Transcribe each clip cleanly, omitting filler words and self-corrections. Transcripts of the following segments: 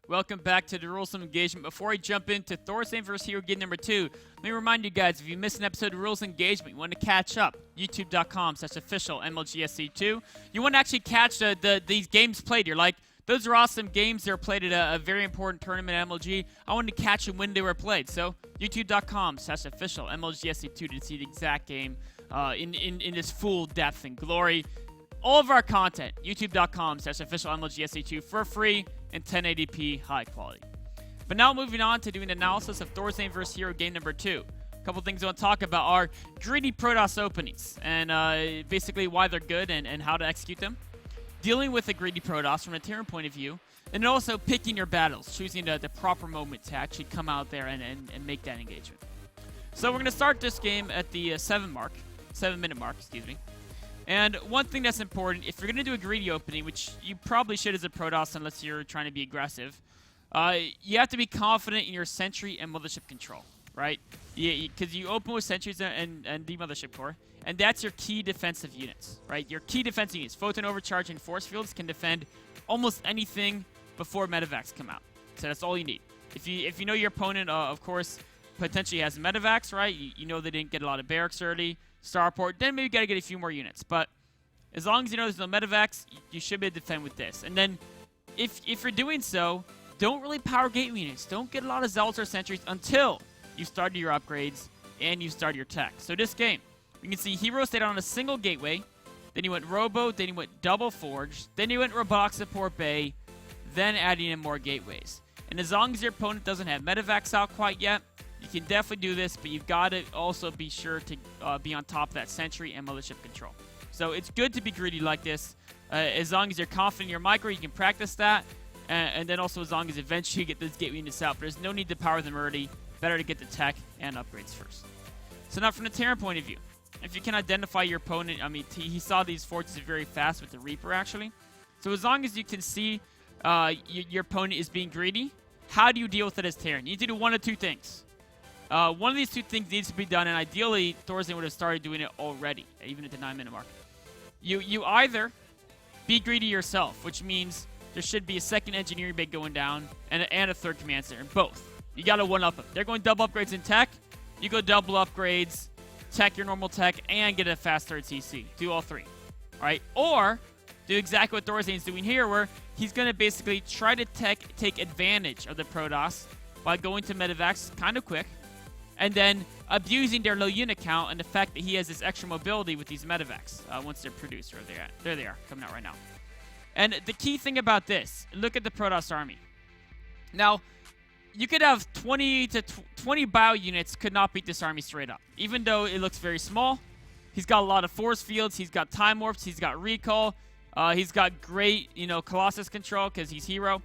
Welcome back to the Rules of Engagement. Before I jump into Thorzain vs. Hero game number 2, let me remind you guys, if you missed an episode of Rules of Engagement, you want to catch up, youtube.com/official MLGSC2. You want to actually catch these games played. You're like, those are awesome games. They were played at a very important tournament at MLG. I wanted to catch them when they were played. So youtube.com/official MLGSC2 to see the exact game in this full depth and glory. All of our content, youtube.com/official MLGSC2 for free and 1080p high quality. But now moving on to doing analysis of Thorzain vs. Hero game number 2. A couple things I want to talk about are greedy Protoss openings and basically why they're good and how to execute them. Dealing with a greedy Protoss from a Terran point of view, and also picking your battles, choosing the proper moment to actually come out there and make that engagement. So we're going to start this game at the 7-minute mark, excuse me. And one thing that's important, if you're going to do a greedy opening, which you probably should as a Protoss unless you're trying to be aggressive, you have to be confident in your sentry and mothership control, right? Because you open with sentries and the mothership core, and that's your key defensive units, right? Your key defensive units, photon overcharge and force fields, can defend almost anything before medevacs come out. So that's all you need. If you know your opponent, of course, potentially has medevacs, right? You know they didn't get a lot of barracks early, starport, then maybe you gotta get a few more units. But as long as you know there's no medevacs, you should be able to defend with this. And then if you're doing so, don't really power gateway units. Don't get a lot of zealots or sentries until you start your upgrades and you start your tech. So this game, you can see Hero stayed on a single gateway, then he went Robo, then he went Double Forge, then he went Robotic Support Bay, then adding in more gateways. And as long as your opponent doesn't have medevacs out quite yet, you can definitely do this, but you've got to also be sure to be on top of that sentry and mothership control. So it's good to be greedy like this. As long as you're confident in your micro, you can practice that. And then also as long as eventually you get those gateway units out. But there's no need to power them early. Better to get the tech and upgrades first. So now from the Terran point of view, if you can identify your opponent, I mean, he saw these fortresses very fast with the Reaper, actually. So as long as you can see your opponent is being greedy, how do you deal with it as Terran? You need to do one of two things. One of these two things needs to be done, and ideally, Thorzain would have started doing it already, even at the 9-minute mark. You either be greedy yourself, which means there should be a second engineering bay going down and a third command center, both. You got to one-up them. They're going double upgrades in tech. You go double upgrades, tech your normal tech, and get a fast third CC. Do all three. All right? Or do exactly what Thorzain's doing here, where he's going to basically try to take advantage of the Protoss by going to medevacs kind of quick, and then abusing their low unit count and the fact that he has this extra mobility with these medevacs once they're produced. There they are, coming out right now. And the key thing about this, look at the Protoss army. Now, you could have 20 bio units could not beat this army straight up. Even though it looks very small, he's got a lot of force fields, he's got time warps, he's got recall, he's got great, Colossus control because he's Hero.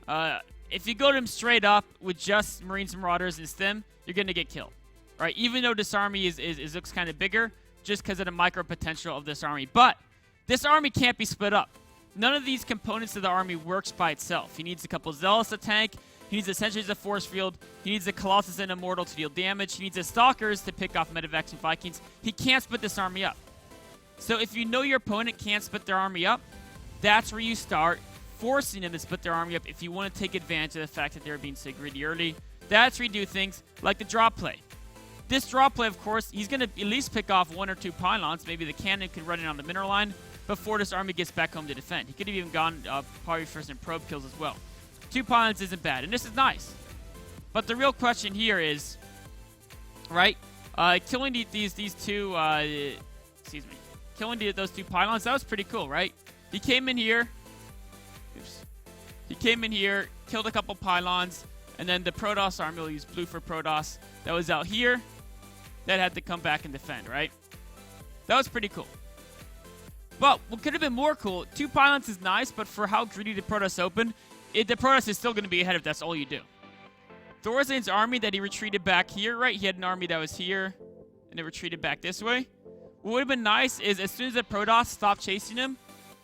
If you go to him straight up with just Marines and Marauders and Stim, you're going to get killed, right? Even though this army looks kind of bigger just because of the micro potential of this army. But this army can't be split up. None of these components of the army works by itself. He needs a couple Zealots to tank. He needs essentially a force field. He needs a Colossus and Immortal to deal damage. He needs a Stalkers to pick off medevacs and Vikings. He can't split this army up. So if you know your opponent can't split their army up, that's where you start forcing them to split their army up if you want to take advantage of the fact that they're being so greedy early. That's where you do things like the drop play. This drop play, of course, he's going to at least pick off 1 or 2 pylons. Maybe the cannon can run in on the mineral line before this army gets back home to defend. He could have even gone probably first in probe kills as well. 2 pylons isn't bad, and this is nice. But the real question here is, right, killing these two, excuse me, killing those 2 pylons, that was pretty cool, right? He came in here, he came in here, killed a couple pylons, and then the Protoss army will use blue for Protoss that was out here that had to come back and defend, right? That was pretty cool. But what could have been more cool, 2 pylons is nice, but for how greedy the Protoss opened, the Protoss is still going to be ahead if that's all you do. Thorzain's army that he retreated back here, right? He had an army that was here, and it retreated back this way. What would have been nice is as soon as the Protoss stopped chasing him,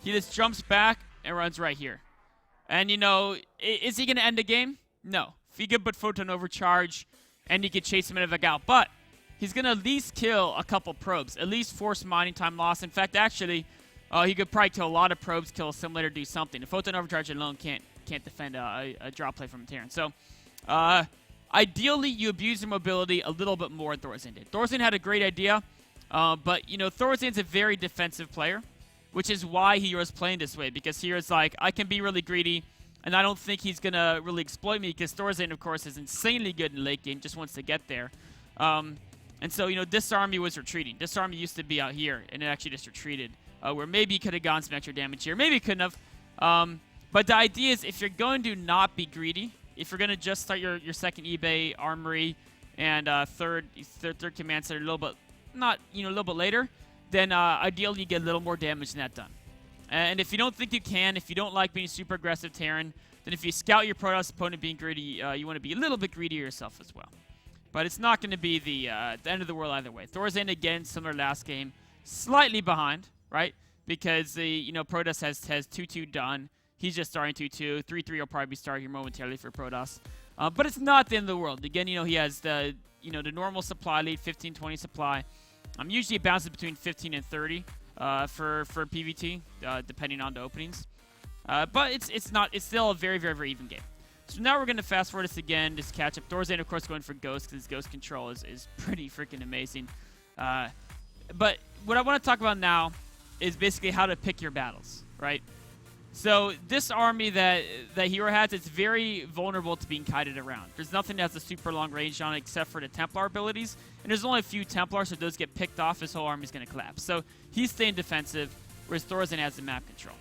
he just jumps back and runs right here. And, is he going to end the game? No. If he could put Photon Overcharge, and he could chase him in a out. But he's going to at least kill a couple probes. At least force mining time loss. In fact, actually, he could probably kill a lot of probes, kill a simulator, do something. The Photon Overcharge alone can't defend a drop play from a Terran. So, ideally, you abuse your mobility a little bit more than Thorzain did. Thorzain had a great idea, but, you know, Thorzain's a very defensive player, which is why he was playing this way, because he was like, I can be really greedy, and I don't think he's going to really exploit me, because Thorzain, of course, is insanely good in late game, just wants to get there. And so, you know, this army was retreating. This army used to be out here, and it actually just retreated, where maybe he could have gotten some extra damage here. Maybe he couldn't have. But the idea is, if you're going to not be greedy, if you're going to just start your second eBay armory and third command center a little bit, not, you know, a little bit later, then ideally you get a little more damage than that done. And if you don't think you can, if you don't like being super aggressive Terran, then if you scout your Protoss opponent being greedy, you want to be a little bit greedier yourself as well. But it's not going to be the end of the world either way. Thorzain, again, similar to last game, slightly behind, right? Because the, you know, Protoss has 2-2 done. He's just starting 2-2. 3-3 will probably be starting here momentarily for Protoss. But it's not the end of the world. Again, you know, he has the, you know, the normal supply lead, 15-20 supply. Usually it bounces between 15 and 30 for PvT, depending on the openings. But it's still a very, very, very even game. So now we're going to fast forward this again, just catch up. Thorzain, of course, going for Ghost, because his Ghost control is pretty freaking amazing. But what I want to talk about now is basically how to pick your battles, right? So this army that Hero has, it's very vulnerable to being kited around. There's nothing that has a super long range on it except for the Templar abilities. And there's only a few Templars, so if those get picked off, his whole army's going to collapse. So he's staying defensive, whereas Thorzain has the map control.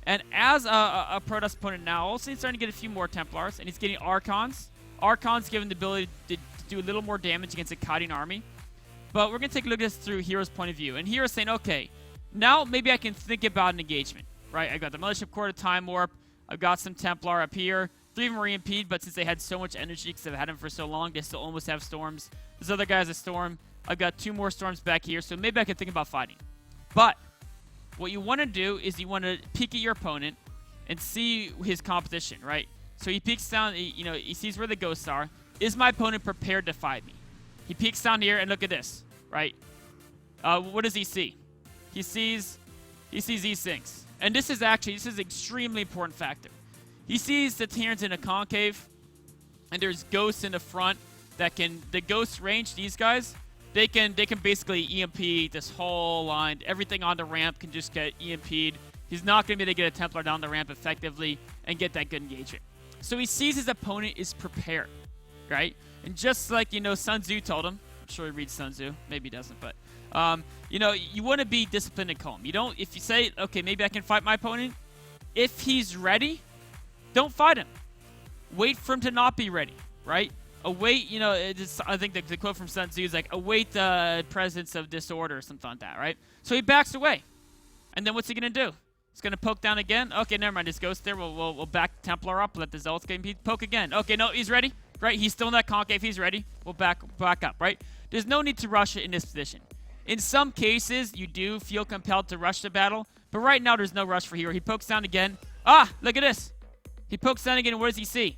And as a Protoss opponent now, also he's starting to get a few more Templars, and he's getting Archons. Archons give him the ability to do a little more damage against a kiting army. But we're going to take a look at this through Hero's point of view. And Hero's saying, okay, now maybe I can think about an engagement. Right, I got the Mothership Core to Time Warp. I've got some Templar up here. 3 of them are re-impede, but since they had so much energy because they've had them for so long, they still almost have Storms. This other guy has a Storm. I've got 2 more Storms back here, so maybe I can think about fighting. But what you want to do is you want to peek at your opponent and see his composition, right? So he peeks down, you know, he sees where the ghosts are. Is my opponent prepared to fight me? He peeks down here, and look at this, right? What does he see? He sees these things. And this is an extremely important factor. He sees the Terrans in a concave, and there's ghosts in the front that can, the ghosts range, these guys, they can basically EMP this whole line. Everything on the ramp can just get EMP'd. He's not going to be able to get a Templar down the ramp effectively and get that good engagement. So he sees his opponent is prepared, right? And just like, you know, Sun Tzu told him, I'm sure he reads Sun Tzu, maybe he doesn't, but you know, you want to be disciplined and calm. You don't, if you say, okay, maybe I can fight my opponent, if he's ready, don't fight him. Wait for him to not be ready, right? Await, you know, I think the quote from Sun Tzu is like, await the presence of disorder or something like that, right? So he backs away. And then what's he going to do? He's going to poke down again. Okay, never mind. This ghost there. We'll back Templar up. Let the Zealots get him. Poke again. Okay, no, he's ready. Right? He's still in that concave. He's ready. We'll back up, right? There's no need to rush it in this position. In some cases, you do feel compelled to rush the battle. But right now, there's no rush for Hero. He pokes down again. Ah, look at this. He pokes down again. And what does he see?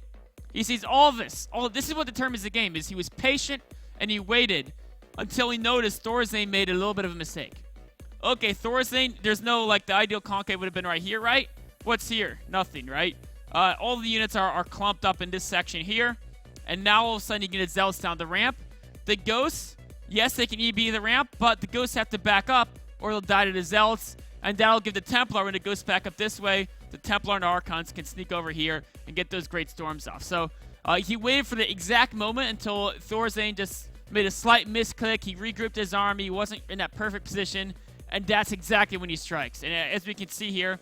He sees all this. This is what determines the game. Is he was patient and he waited until he noticed Thorzain made a little bit of a mistake. Okay, Thorzain, there's no, like, the ideal concave would have been right here, right? What's here? Nothing, right? All the units are clumped up in this section here. And now all of a sudden you get Zealots down the ramp. The Ghosts, yes, they can EB the ramp, but the Ghosts have to back up or they'll die to the Zealots. And that'll give the Templar, when the Ghosts back up this way, the Templar and the Archons can sneak over here and get those great storms off. So he waited for the exact moment until Thorzain just made a slight misclick. He regrouped his army. He wasn't in that perfect position. And that's exactly when he strikes. And as we can see here,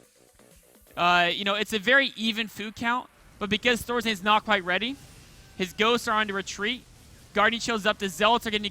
you know, it's a very even food count. But because Thorzain's not quite ready, his Ghosts are on the retreat. Guardian shows up. The Zealots are getting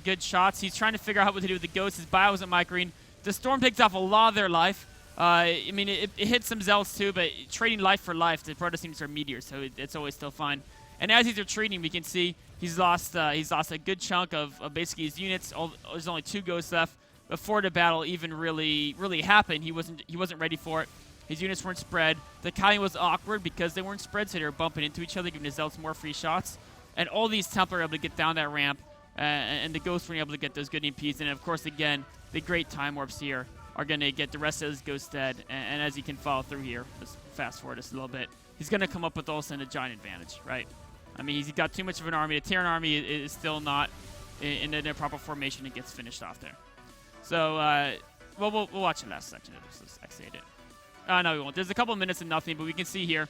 good shots. He's trying to figure out what to do with the Ghosts. His bio isn't microing. The Storm takes off a lot of their life. I mean, it hits some Zealots too, but trading life for life, the Protoss units are meteors, so it's always still fine. And as he's retreating, we can see he's lost a good chunk of basically his units. There's only 2 Ghosts left. Before the battle even really happened, he wasn't ready for it. His units weren't spread. The kiting was awkward because they weren't spread, so they were bumping into each other, giving the Zealots more free shots. And all these Templar were able to get down that ramp, and the Ghosts were able to get those good EMPs. And of course, again, the great time warps here are going to get the rest of his Ghosts dead. And as you can follow through here, let's fast forward just a little bit. he's going to come up with also a giant advantage, right? I mean, he's got too much of an army. The Terran army is still not in a proper formation and gets finished off there. So, well, we'll watch the last section of this. Let's exit it. No, we won't. There's a couple minutes of nothing, but we can see here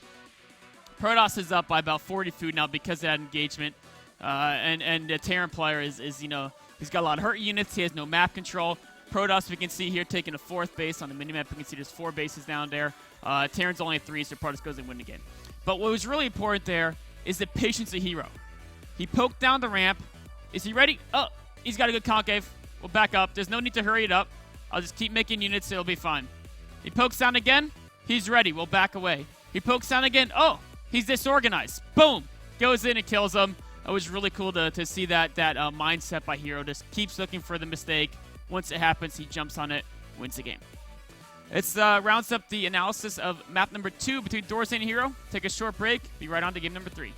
Protoss is up by about 40 food now because of that engagement. And the Terran player is, you know, he's got a lot of hurt units. He has no map control. Protoss, we can see here, taking a 4th base on the minimap. We can see there's 4 bases down there. Terran's only 3, so Protoss goes and win the game. But what was really important there is the patience of Hero. He poked down the ramp. Is he ready? Oh, he's got a good concave. We'll back up. There's no need to hurry it up. I'll just keep making units. It'll be fine. He pokes down again. He's ready. We'll back away. He pokes down again. Oh, he's disorganized. Boom. Goes in and kills him. It was really cool to see that mindset by Hero. Just keeps looking for the mistake. Once it happens, he jumps on it, wins the game. It's rounds up the analysis of map number 2 between Thorzain and Hero. Take a short break. Be right on to game number 3.